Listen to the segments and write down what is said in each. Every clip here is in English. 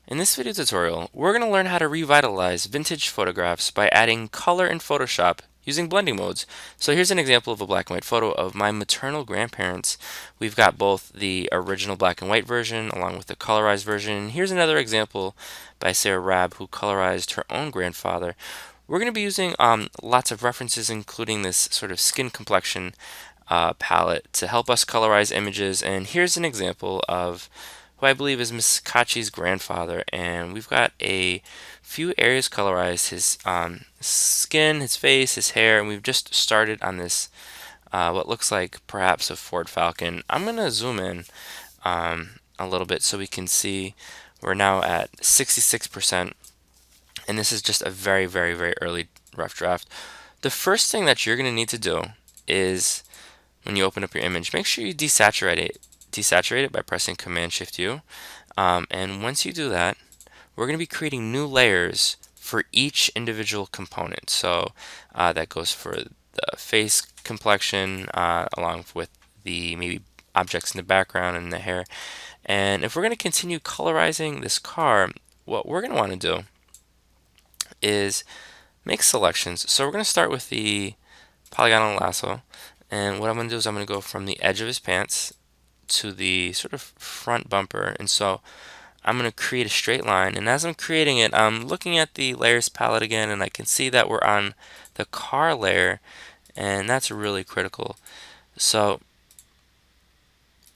In this video tutorial, we're going to learn how to revitalize vintage photographs by adding color in Photoshop using blending modes. So here's an example of a black and white photo of my maternal grandparents. We've got both the original black and white version along with the colorized version. And here's another example by Sarah Rabb, who colorized her own grandfather. We're going to be using lots of references, including this sort of skin complexion palette to help us colorize images. And here's an example of who I believe is Miss Kachi's grandfather. And we've got a few areas colorized: his skin, his face, his hair. And we've just started on this, what looks like perhaps a Ford Falcon. I'm going to zoom in a little bit so we can see we're now at 66%. And this is just a very, very, very early rough draft. The first thing that you're going to need to do is, when you open up your image, make sure you desaturate it by pressing Command Shift U. And once you do that, we're going to be creating new layers for each individual component. So that goes for the face complexion, along with the maybe objects in the background and the hair. And if we're going to continue colorizing this car, what we're going to want to do is make selections. So we're going to start with the polygonal lasso. And what I'm going to do is I'm going to go from the edge of his pants to the sort of front bumper. And so I'm going to create a straight line. And as I'm creating it, I'm looking at the layers palette again, and I can see that we're on the car layer, and that's really critical. So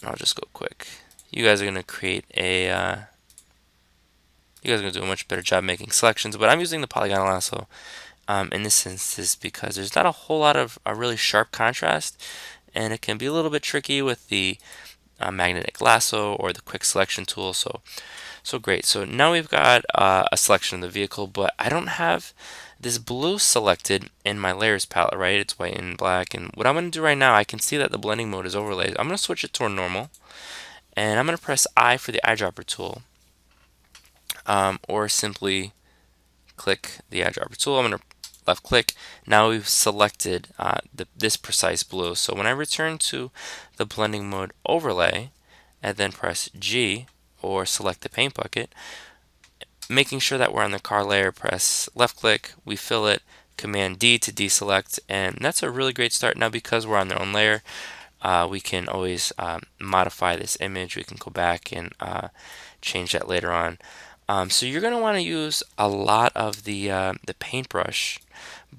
I'll just go quick. You guys are going to create a you guys are going to do a much better job making selections, but I'm using the polygonal lasso in this instance because there's not a whole lot of a really sharp contrast, and it can be a little bit tricky with the magnetic lasso or the quick selection tool. So great. So now we've got a selection of the vehicle, but I don't have this blue selected in my layers palette, right? It's white and black. And what I'm going to do right now, I can see that the blending mode is overlaid. I'm going to switch it to normal, and I'm going to press I for the eyedropper tool, or simply click the eyedropper tool. I'm going to left click. Now we've selected this precise blue. So when I return to the blending mode overlay and then press G or select the paint bucket, making sure that we're on the car layer, press left click, we fill it, Command D to deselect, and that's a really great start. Now because we're on their own layer, we can always modify this image. We can go back and change that later on. So you're going to want to use a lot of the paintbrush,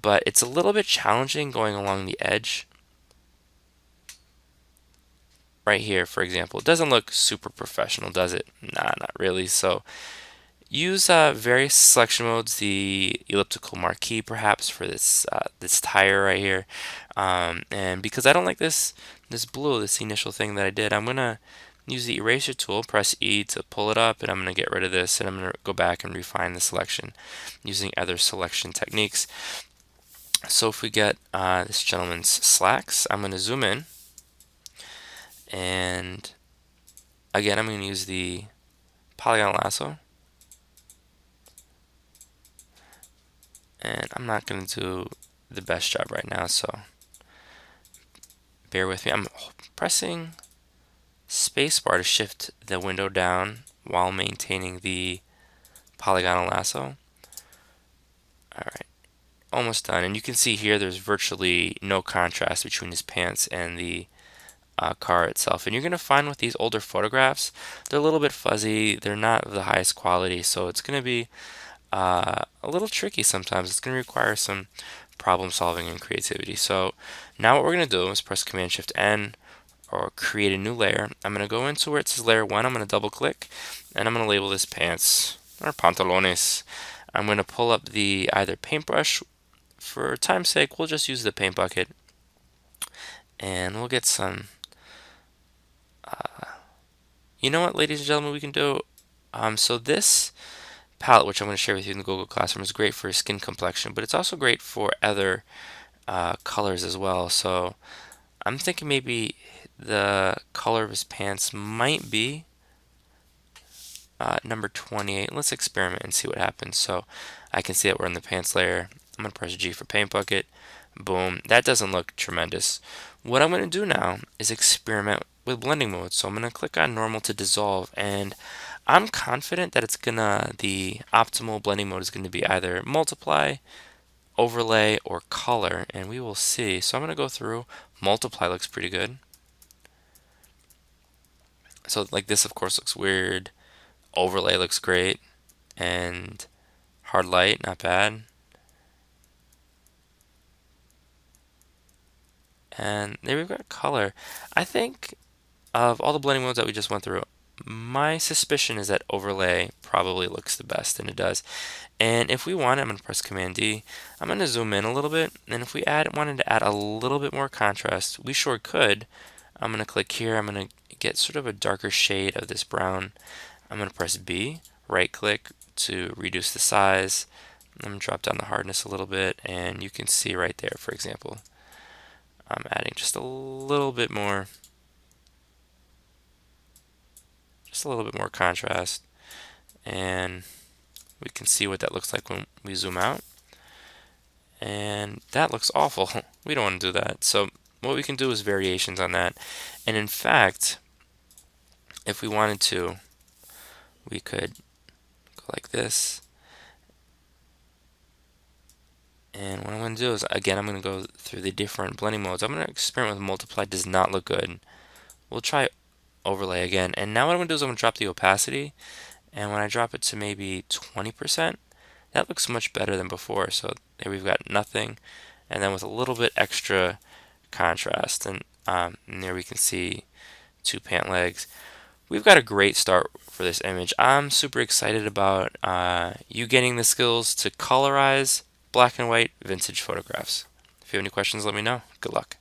but it's a little bit challenging going along the edge. Right here, for example, it doesn't look super professional, does it? Nah, not really. So use various selection modes, the elliptical marquee perhaps for this this tire right here. And because I don't like this blue, this initial thing that I did, I'm gonna use the eraser tool, press E to pull it up, and I'm going to get rid of this, and I'm going to go back and refine the selection using other selection techniques. So if we get this gentleman's slacks, I'm going to zoom in, and again I'm going to use the polygon lasso, and I'm not going to do the best job right now, so bear with me. I'm pressing spacebar to shift the window down while maintaining the polygonal lasso. Alright, almost done. And you can see here there's virtually no contrast between his pants and the car itself. And you're going to find with these older photographs, they're a little bit fuzzy, they're not of the highest quality, so it's going to be a little tricky sometimes. It's going to require some problem solving and creativity. So now what we're going to do is press Command Shift N or create a new layer. I'm going to go into where it says layer 1, I'm going to double click, and I'm going to label this pants or pantalones. I'm going to pull up the either paintbrush. For time's sake, we'll just use the paint bucket, and we'll get some you know what, ladies and gentlemen, we can do so this palette, which I'm going to share with you in the Google Classroom, is great for skin complexion, but it's also great for other colors as well. So I'm thinking maybe the color of his pants might be number 28. Let's experiment and see what happens. So I can see that we're in the pants layer. I'm going to press G for paint bucket. Boom. That doesn't look tremendous. What I'm going to do now is experiment with blending mode. So I'm going to click on normal to dissolve, and I'm confident that the optimal blending mode is gonna be either multiply, overlay, or color, and we will see. So I'm gonna go through. Multiply looks pretty good. So like this, of course, looks weird. Overlay looks great, and hard light, not bad. And there we've got color. I think of all the blending modes that we just went through, my suspicion is that overlay probably looks the best, and it does. And if we want, I'm going to press Command D. I'm going to zoom in a little bit, and if we wanted to add a little bit more contrast, we sure could. I'm going to click here. I'm going to get sort of a darker shade of this brown. I'm going to press B, right click to reduce the size. I'm going to drop down the hardness a little bit, and you can see right there, for example, I'm adding just a little bit more contrast, and we can see what that looks like when we zoom out. And that looks awful. We don't want to do that. So what we can do is variations on that. And in fact, if we wanted to, we could go like this. And what I'm going to do is, again, I'm going to go through the different blending modes. I'm going to experiment with multiply. Does not look good. We'll try overlay again. And now what I'm going to do is I'm going to drop the opacity. And when I drop it to maybe 20%, that looks much better than before. So there we've got nothing. And then with a little bit extra contrast. And there we can see two pant legs. We've got a great start for this image. I'm super excited about you getting the skills to colorize black and white vintage photographs. If you have any questions, let me know. Good luck.